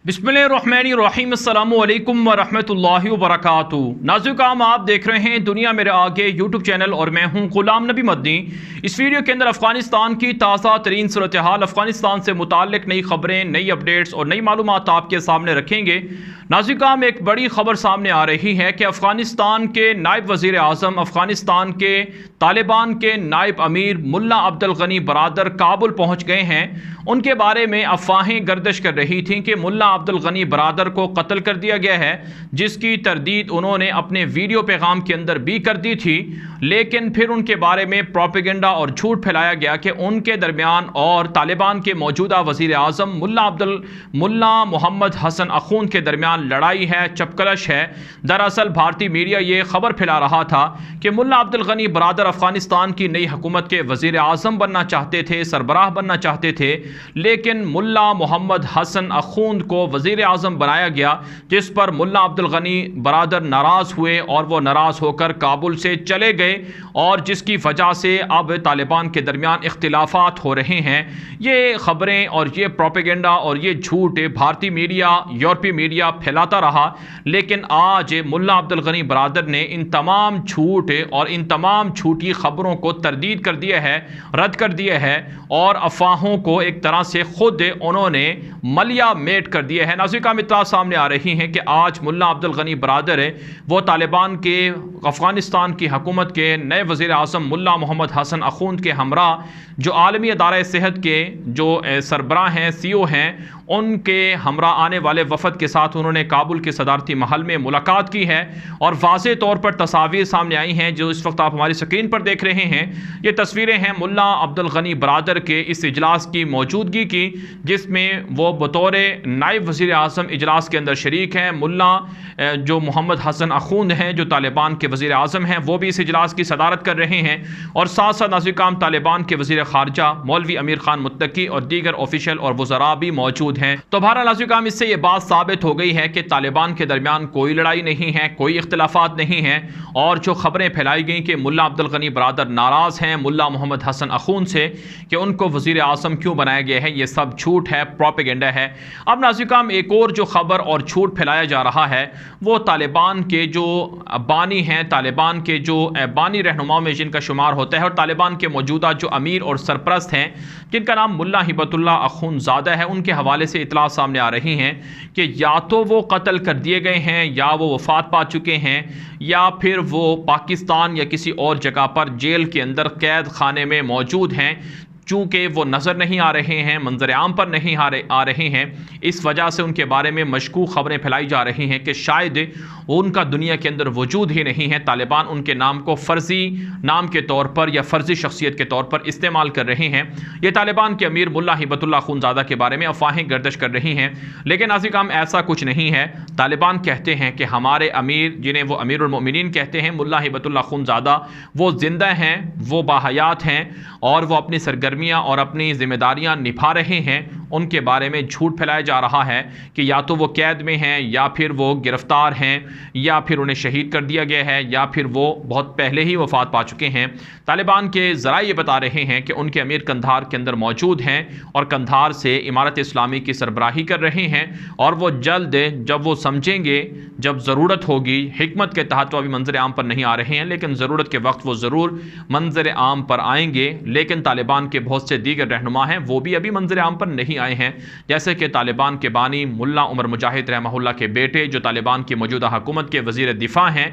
बिस्मिल्लाहिर्रहमानिर्रहीम अस्सलामु अलैकुम वरहमतुल्लाहि वबरकातुहू। नाज़रीन, आप देख रहे हैं दुनिया मेरे आगे यूट्यूब चैनल और मैं हूं गुलाम नबी मदनी। इस वीडियो के अंदर अफ़गानिस्तान की ताज़ा तरीन सूरत हाल, अफ़गानिस्तान से मुताल्लिक़ नई खबरें, नई अपडेट्स और नई मालूमात आपके सामने रखेंगे। नाज़रीन, एक बड़ी खबर सामने आ रही है कि अफ़गानिस्तान के नायब वज़ीर आज़म, अफ़गानिस्तान के तालिबान के नायब अमीर मुल्ला अब्दुल गनी बरादर काबुल पहुँच गए हैं। उनके बारे में अफवाहें गर्दिश कर रही थीं कि मुल्ला अब्दुल गनी बरादर को कत्ल कर दिया गया है, जिसकी तरदीद उन्होंने अपने वीडियो पैगाम के अंदर भी कर दी थी। लेकिन फिर उनके बारे में प्रोपेगेंडा और झूठ फैलाया गया कि उनके दरमियान और तालिबान के मौजूदा वज़ीर आज़म मुल्ला मोहम्मद हसन अखून के दरमियान लड़ाई है, चपकलश है। दरअसल भारतीय मीडिया ये खबर फैला रहा था कि मुल्ला अब्दुल गनी बरादर अफ़गानिस्तान की नई हुकूमत के वज़ीर आज़म बनना चाहते थे, सरबराह बनना चाहते थे, लेकिन मुल्ला मोहम्मद हसन अखून को वज़ीर आज़म बनाया गया, जिस पर मुल्ला अब्दुल गनी बरादर नाराज़ हुए और वो नाराज़ होकर काबुल से चले गए, और जिसकी वजह से अब तालिबान के दरमियान इख्तिलाफ़ात हो रहे हैं। ये ख़बरें और ये प्रोपेगेंडा और ये झूठ भारतीय मीडिया, यूरोपीय मीडिया फैलाता रहा, लेकिन आज मुल्ला अब्दुल गनी बरादर ने इन तमाम झूठ और इन तमाम झूठी ख़बरों को तरदीद कर दिया है, रद्द कर दिया है, और अफवाहों को एक तरह से खुद उन्होंने मलिया मेट कर दिया है। नाज़रीन, इत्तला सामने आ रही हैं कि आज मुल्ला अब्दुल गनी बरादर है, वो तालिबान के अफ़गानिस्तान की हुकूमत के नए वज़ीर आज़म मुल्ला मोहम्मद हसन अखून के हमरा, जो आलमी अदारा सेहत के जो सरबराह हैं, CEO हैं, उनके हमरा आने वाले वफ़द के साथ उन्होंने काबुल के सदारती महल में मुलाकात की है। और वाज़े तौर पर तस्वीर सामने आई हैं जो इस वक्त आप हमारी स्क्रीन पर देख रहे हैं। ये तस्वीरें हैं मुल्ला अब्दुल गनी बरादर के इस इजलास की मौजूदगी की, जिसमें वो बतौर नायब वज़ीर आज़म इजलास के अंदर शरीक हैं। मुल्ला जो मोहम्मद हसन अखून हैं, जो तालिबान के वज़ीर आज़म हैं, वो भी इस इजलास की सदारत कर रहे हैं। और साथ साथ नाज़रीन, तालिबान के वज़ीर ख़ारजा मौलवी अमीर ख़ान मुत्तकी और दीगर ऑफिशियल और वज़रा भी मौजूद हैं। तो बहरहाल नाज़रीन, इससे ये बात साबित हो गई है कि तालिबान के दरमियान कोई लड़ाई नहीं है, कोई इख्तिलाफ़ात नहीं है। और जो खबरें फैलाई गई कि मुल्ला अब्दुल गनी बरादर नाराज़ हैं मुल्ला मोहम्मद हसन अखून से कि उनको वज़ीर आज़म क्यों बनाया गया है, ये सब झूठ है, प्रोपेगेंडा है। अब नाज़रीन, एक और जो खबर और झूठ फैलाया जा रहा है वो तालिबान के जो बानी हैं, तालिबान के जो बानी रहनुमाओं में जिनका शुमार होता है, और तालिबान के मौजूदा जो अमीर और सरप्रस्त हैं, जिनका नाम मुल्ला हिबतुल्लाह अखूनज़ादा है, उनके हवाले से इतला सामने आ रही हैं कि या तो वो कत्ल कर दिए गए हैं, या वो वफ़ात पा चुके हैं, या फिर वो पाकिस्तान या किसी और जगह पर जेल के अंदर कैद खाने में मौजूद हैं। चूँकि वो नज़र नहीं आ रहे हैं, मंजर आम पर नहीं आ रहे हैं, इस वजह से उनके बारे में मशकूक खबरें फैलाई जा रही हैं कि शायद उनका दुनिया के अंदर वजूद ही नहीं है। तालिबान उनके नाम को फ़र्ज़ी नाम के तौर पर या फ़र्ज़ी शख्सियत के तौर पर इस्तेमाल कर रहे हैं। ये तालिबान के अमीर मुल्ला हिबतुल्लाह अखूनज़ादा के बारे में अफवाहें गर्दिश कर रही हैं, लेकिन नाज़रीन, ऐसा कुछ नहीं है। तालिबान कहते हैं कि हमारे अमीर, जिन्हें वो अमीरुल मोमिनीन कहते हैं, मुल्ला हिबतुल्लाह अखूनज़ादा, वो ज़िंदा हैं, वो बाहयात हैं, और वो अपनी सरगर्मियाँ और अपनी ज़िम्मेदारियाँ निभा रहे हैं। उनके बारे में झूठ फैलाया जा रहा है कि या तो वो कैद में हैं, या फिर वो गिरफ़्तार हैं, या फिर उन्हें शहीद कर दिया गया है, या फिर वो बहुत पहले ही वफ़ात पा चुके हैं। तालिबान के ज़रा ये बता रहे हैं कि उनके अमीर कंधार के अंदर मौजूद हैं और कंधार से इमारत इस्लामी की सरबराही कर रहे हैं, और वो जल्द जब वो समझेंगे, जब ज़रूरत होगी, हिकमत के तहत वो अभी मंजर आम पर नहीं आ रहे हैं, लेकिन ज़रूरत के वक्त वो ज़रूर मंजर आम पर आएंगे। लेकिन तालिबान के बहुत से दीगर रहनुमा हैं, वो भी अभी मंजर आम पर नहीं आए हैं, जैसे कि तालिबान के बानी मुल्ला उमर मुजाहिद रहमहुल्लाह के बेटे, जो तालिबान की मौजूदा हुकूमत के वज़ीर दिफा हैं,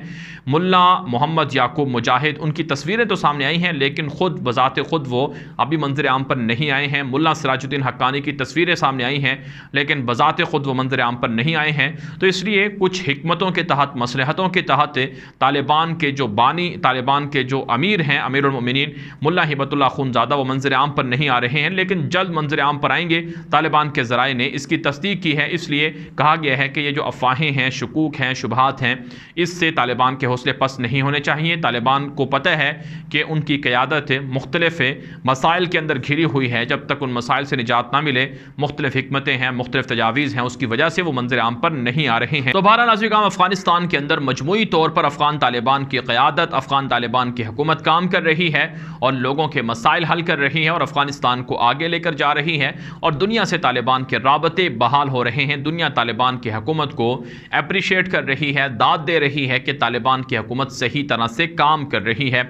मुल्ला मोहम्मद याकूब मुजाहिद। उनकी तस्वीरें तो सामने आई हैं, लेकिन ख़ुद बज़ात ख़ुद वो अभी मंजर आम पर नहीं आए हैं। मुल्ला सिराजुद्दीन हक्कानी की तस्वीरें सामने आई हैं, लेकिन बज़ात ख़ुद वो मंजर आम पर नहीं आए हैं। तो इसलिए कुछ हिकमतों के तहत, मसलहतों के तहत तालिबान के जो बानी, तालिबान के जो अमीर हैं, अमीरुल मोमिनीन मुल्ला हिबतुल्लाह अखूनज़ादा, वो मंजर आम पर नहीं आ रहे हैं, लेकिन जल्द मंजर आम पर आएंगे। तालिबान के ज़राए ने इसकी तस्दीक की है, इसलिए कहा गया है कि ये जो अफवाहें हैं, शकूक हैं, शुबहात हैं, इससे तालिबान के हौसले पस्त नहीं होने चाहिए। तालिबान को पता है कि उनकी क़यादत मुख्तलिफ मसाइल के अंदर घिरी हुई है, जब तक उन मसाइल से निजात ना मिले, मुख्तलिफ हिकमतें हैं, मुख्तलिफ तजावीज़ हैं, उसकी वजह से वो मंजर आम पर नहीं आ रहे हैं। तो बहरहाल नाज़रीन, अफ़गानिस्तान के अंदर मजमूई तौर पर अफ़गान तालिबान की क़यादत, अफ़गान तालिबान की हुकूमत काम कर रही है और लोगों के मसाइल हल कर रही है और अफ़गानिस्तान को आगे लेकर जा रही है। और दुनिया से तालिबान के राबते बहाल हो रहे हैं। दुनिया तालिबान की हुकूमत को अप्रिशिएट कर रही है, दाद दे रही है कि तालिबान की हुकूमत सही तरह से काम कर रही है।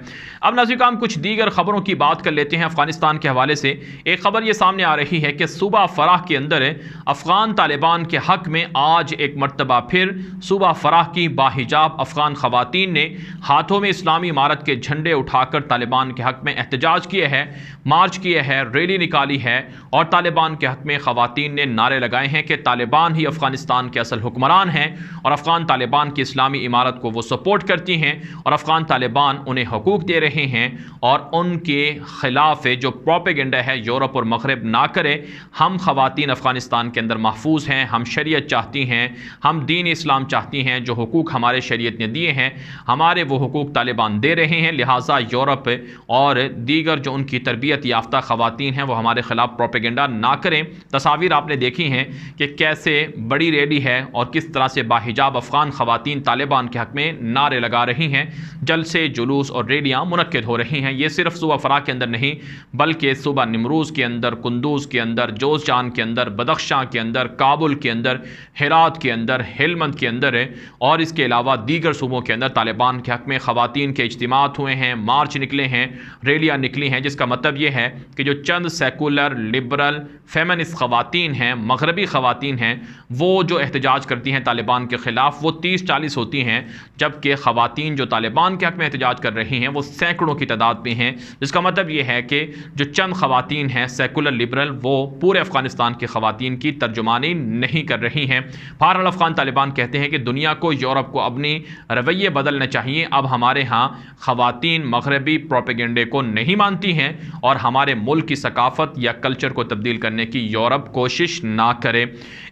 अब नाज़रीन कुछ दीगर खबरों की बात कर लेते हैं। अफगानिस्तान के हवाले से एक खबर यह सामने आ रही है कि सूबा फराह के अंदर अफगान तालिबान के हक में आज एक मरतबा फिर सूबा फराह की बाहिजाब अफगान खवातीन ने हाथों में इस्लामी इमारत के झंडे उठाकर तालिबान के हक में एहतजाज किए हैं, मार्च किए हैं, रैली निकाली है और तालिबान के हक में खवातीन ने नारे लगाए हैं कि तालिबान ही अफगानिस्तान के असल हुक्मरान हैं और अफगान तालिबान की इस्लामी इमारत को वो सपोर्ट करती हैं और अफगान तालिबान उन्हें हकूक़ दे रहे हैं और उनके खिलाफ जो प्रोपेगेंडा है यूरोप और मगरब ना करे। हम खवातीन अफगानिस्तान के अंदर महफूज हैं, हम शरीयत चाहती हैं, हम दीन इस्लाम चाहती हैं, जो हुकूक हमारे शरीयत ने दिए हैं हमारे वो हुकूक तालिबान दे रहे हैं। लिहाजा यूरोप और दीगर जो उनकी तरबियत याफ्ता खवातीन हैं वो हमारे ख़िलाफ़ प्रोपेगेंडा ना करें। तस्वीर आपने देखी हैं कि कैसे बड़ी रैली है और किस तरह से बाहिजाब अफगान खवातीन तालिबान के हक़ में नारे लगा रही हैं, जलसे जुलूस और रैलियाँ मुनक्किद हो रही हैं। ये सिर्फ सूबा फराह के अंदर नहीं बल्कि सूबा निमरूज़ के अंदर, कुंदूज़ के अंदर, जोज़जान के अंदर, बदख्शां के अंदर, काबुल के अंदर, हेरात के अंदर, हेलमंद के अंदर है और इसके अलावा दीगर सूबों के अंदर तालिबान के हक़ में ख़वातीन के इज्तिमात हुए हैं, मार्च निकले हैं, रैलियाँ निकली हैं, जिसका मतलब ये है कि जो चंद सेकुलर लिबरल फेमिनिस्ट ख़वातीन हैं, मगरबी ख़वातीन हैं, वो जो एहतजाज करती हैं तालिबान के ख़िलाफ़ वो 30-40 होती हैं, जबकि ख़वातीन जो तालिबान के हक़ में एहतजाज कर रही हैं वो सैकड़ों की तादाद में हैं। जिसका मतलब ये है कि जो चंद ख़वातीन हैं सेकुलर लिबरल वो पूरे अफ़गानिस्तान की ख़वातीन की तर्जुमानी नहीं कर रही हैं। बहरहाल अफ़गान तालिबान कहते हैं कि दुनिया को, यूरोप को अपनी रवैये बदलने चाहिए। अब हमारे यहाँ ख़वातीन मगरबी प्रोपेगेंडे को नहीं मानती हैं और हमारे मुल्क की सकाफ़त या कल्चर को तब्दील करने की यूरोप कोशिश ना करे।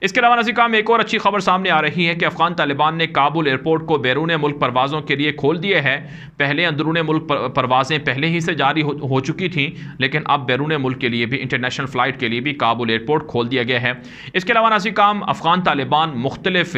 इसके अलावा नाज़रीन एक और अच्छी खबर सामने आ रही है कि अफ़गान तालिबान ने काबुल एयरपोर्ट को बैरून मुल्क परवाज़ों के लिए खोल दिया है। पहले अंदरून मुल्क परवाज़ें पहले ही से जारी हो चुकी थी, लेकिन अब बैरून मुल्क के लिए भी, इंटरनेशनल फ़्लाइट के लिए भी काबुल एयरपोर्ट खोल दिया गया है। इसके अलावा नाज़रीन अफ़गान तालिबान मुख्तलिफ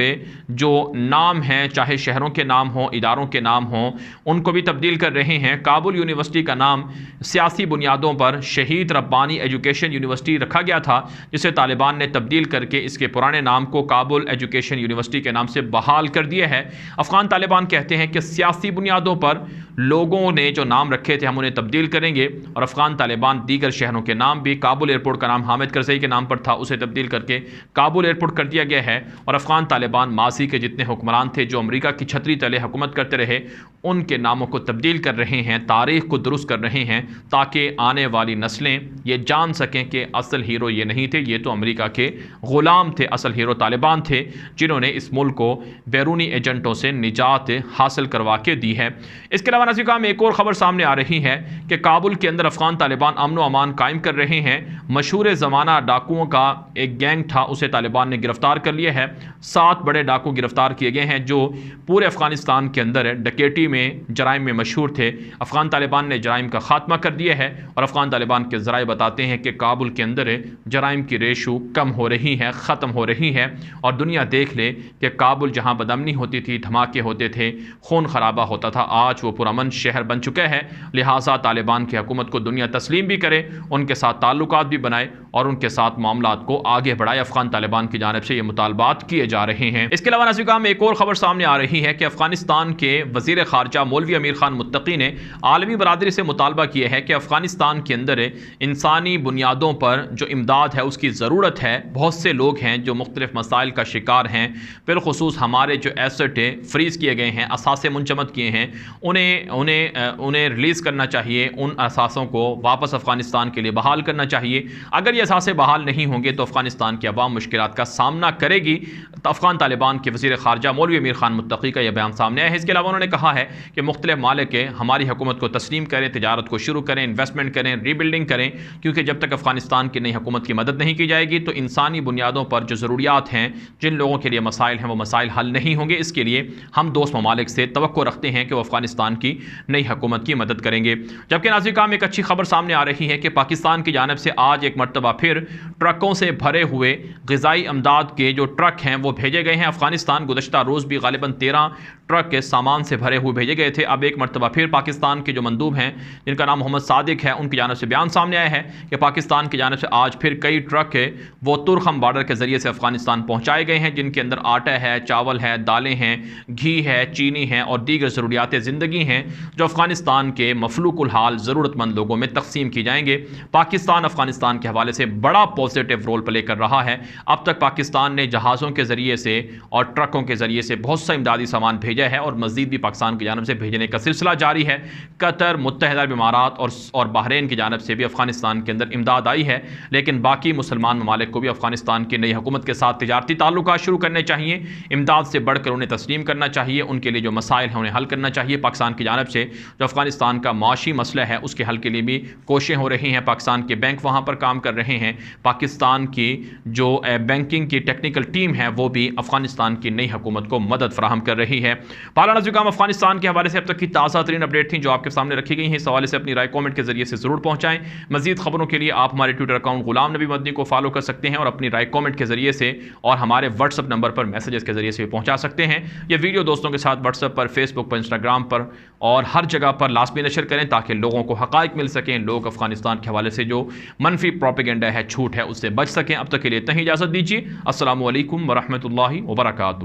जो नाम हैं, चाहे शहरों के नाम हों, इदारों के नाम हों, उनको भी तब्दील कर रहे हैं। काबुल यूनिवर्सिटी का नाम सियासी बुनियादों पर शहीद रब्बानी एजुकेशन यूनिवर्सिटी रखा गया था, जिसे तालिबान ने तब्दील करके इसके पुराने नाम को काबुल एजुकेशन यूनिवर्सिटी के नाम से बहाल कर दिया है। अफ़गान तालिबान कहते हैं कि सियासी बुनियादों पर लोगों ने जो नाम रखे थे हम उन्हें तब्दील करेंगे और अफ़गान तालिबान दीगर शहरों के नाम भी, काबुल एयरपोर्ट का नाम हामिद करज़ई के नाम पर था, उसे तब्दील करके काबुल एयरपोर्ट कर दिया गया है। और अफ़गान तालिबान माजी के जितने हुक्मरान थे जो अमेरिका की छतरी तले हुकूमत करते रहे उनके नामों को तब्दील कर रहे हैं, तारीख़ को दुरुस्त कर रहे हैं, ताकि आने वाली नस्लें ये जान सकें कि असल हीरो ये नहीं थे, ये तो अमेरिका के ग़ुलाम थे, असल हीरो तालिबान थे जिन्होंने इस मुल्क को बैरूनी एजेंटों से निजात हासिल करवा के दी है। इसके अलावा नाज़रीन एक और ख़बर सामने आ रही है कि काबुल के अंदर अफ़गान तालिबान अमन व अमान कायम कर रहे हैं। मशहूर ज़माना डाकुओं का एक गैंग था, उसे तालिबान ने गिरफ़्तार कर लिया है। 7 बड़े डाकू गिरफ़्तार किए गए हैं जो पूरे अफ़गानिस्तान के अंदर डकैती में, जराइम में मशहूर थे। अफ़गान तालिबान ने जराइम का ख़ात्मा कर दिया है और अफ़गान तालिबान के ज़राए बताते हैं कि काबुल के अंदर जराइम की रेशो कम हो रही है, ख़त्म हो रही है और दुनिया देख ले कि काबुल जहाँ बदअमनी होती थी, धमाके होते थे, खून खराबा होता था, आज वो पुरअमन शहर बन चुका है। लिहाजा तालिबान की हुकूमत को दुनिया तस्लीम भी करे, उनके साथ ताल्लुकात भी बनाए और उनके साथ मामलात को आगे बढ़ाए। अफ़गान तालिबान की जानिब से ये मुतालबात किए जा रहे हैं। इसके अलावा नाज़रीन एक और ख़बर सामने आ रही है कि अफ़गानिस्तान के वज़ीर ख़ारजा मौलवी अमीर ख़ान मुत्तकी ने आलमी बरादरी से मुतालबा किया है कि अफ़गानिस्तान के अंदर इंसानी बुनियादों पर जो इमदाद है उसकी ज़रूरत है। बहुत से लोग हैं जो मुख्तलिफ़ मसाइल का शिकार हैं, बिलख़ुसूस हमारे जो एसेट फ्रीज़ किए गए हैं, असासे मुंजमद किए हैं, उन्हें रिलीज़ करना चाहिए, उन असासों को वापस अफ़गानिस्तान के लिए बहाल करना चाहिए। अगर ये असासे बहाल नहीं होंगे तो अफ़गानिस्तान की अवाम मुश्किलात का सामना करेगी। तो अफ़गान तालिबान के वज़ीर ख़ारजा मौलवी अमीर ख़ान मुत्तकी का यह बयान सामने आया है। इसके अलावा उन्होंने कहा है कि मुख्तलिफ़ मालिक हमारी हुकूमत को तस्लीम करें, तिजारत को शुरू करें, इन्वेस्टमेंट करें, रीबिल्डिंग करें, क्योंकि जब तक अफ़गानिस्तान की नई हुकूमत की मदद नहीं की जाएगी तो इंसानी बुनियादों पर जो ज़रूरियात हैं, जिन लोगों के लिए मसाइल हैं, वो मसाइल हल नहीं होंगे। इसके लिए हम दोस्त ममालिक से तवक्को रखते हैं कि वो अफ़गानिस्तान की नई हुकूमत की मदद करेंगे। जबकि नाज़रीन एक अच्छी खबर सामने आ रही है कि पाकिस्तान की जानिब से आज एक मरतबा फिर ट्रकों से भरे हुए ग़िज़ाई अमदाद के जो ट्रक हैं वो भेजे गए हैं अफ़गानिस्तान। गुज़श्ता रोज़ भी ग़ालिबन 13 ट्रक के सामान से भरे हुए भेजे गए थे। अब एक मरतबा फिर पाकिस्तान के जो मंदूब हैं जिनका नाम मोहम्मद सादिक है, उनकी जानिब से बयान सामने आया है कि पाकिस्तान की जानिब से आज फिर फिर कई ट्रक है वो तुर्खम बॉर्डर के ज़रिए से अफ़गानिस्तान पहुँचाए गए हैं, जिनके अंदर आटा है, चावल है, दालें हैं, घी है, चीनी है और दीगर ज़रूरियात ज़िंदगी हैं जो अफ़गानिस्तान के मफलूकुल हाल ज़रूरतमंद लोगों में तकसीम की जाएंगे। पाकिस्तान अफ़गानिस्तान के हवाले से बड़ा पॉजिटिव रोल प्ले कर रहा है। अब तक पाकिस्तान ने जहाज़ों के ज़रिए से और ट्रकों के ज़रिए से बहुत सा इमदादी सामान भेजा है और मज़ीद भी पाकिस्तान की जानब से भेजने का सिलसिला जारी है। कतर, मुत्तहिदा अरब इमारात और बहरीन की जानब से भी अफ़गानिस्तान के अंदर इमदाद आई है, लेकिन बाकी मुसलमान ममालिक को भी अफ़गानिस्तान की नई हुकूमत के साथ तिजारती ताल्लुकात शुरू करने चाहिए। इमदाद से बढ़कर उन्हें तस्लीम करना चाहिए, उनके लिए जो मसाइल हैं उन्हें हल करना चाहिए। पाकिस्तान की जानब से जो अफ़गानिस्तान का माशी मसला है उसके हल के लिए भी कोशिशें हो रही हैं। पाकिस्तान के बैंक वहाँ पर काम कर रहे हैं। पाकिस्तान की जो बैंकिंग की टेक्निकल टीम है वो भी अफ़गानिस्तान की नई हुकूमत को मदद फराहम कर रही है। पाला नज़ुकाम अफ़गानिस्तान के हवाले से अब तक की ताज़ा तरीन अपडेट थी जो आपके सामने रखी गई हैं। इस हवाले से अपनी राय कॉमेंट के जरिए से ज़रूर पहुँचाएँ। मज़ीद खबरों के लिए आप हमारे ट्विटर अकाउंट गुलाम नबी मदनी को फॉलो कर सकते हैं और अपनी राय कॉमेंट के जरिए से और हमारे व्हाट्सअप नंबर पर मैसेजेस के जरिए से भी पहुँचा सकते हैं। ये वीडियो दोस्तों के साथ व्हाट्सअप पर, फेसबुक पर, इंस्टाग्राम पर और हर जगह पर लाजमी नशर करें ताकि लोगों को हक़ाइक़ मिल सकें, लोग अफ़गानिस्तान के हवाले से जो मनफी प्रोपेगेंडा है, झूठ है, उससे बच सकें। अब तक के लिए इतना ही इजाज़त दीजिए। अस्सलामु अलैकुम वरहमतुल्लाहि वबरकातुहू।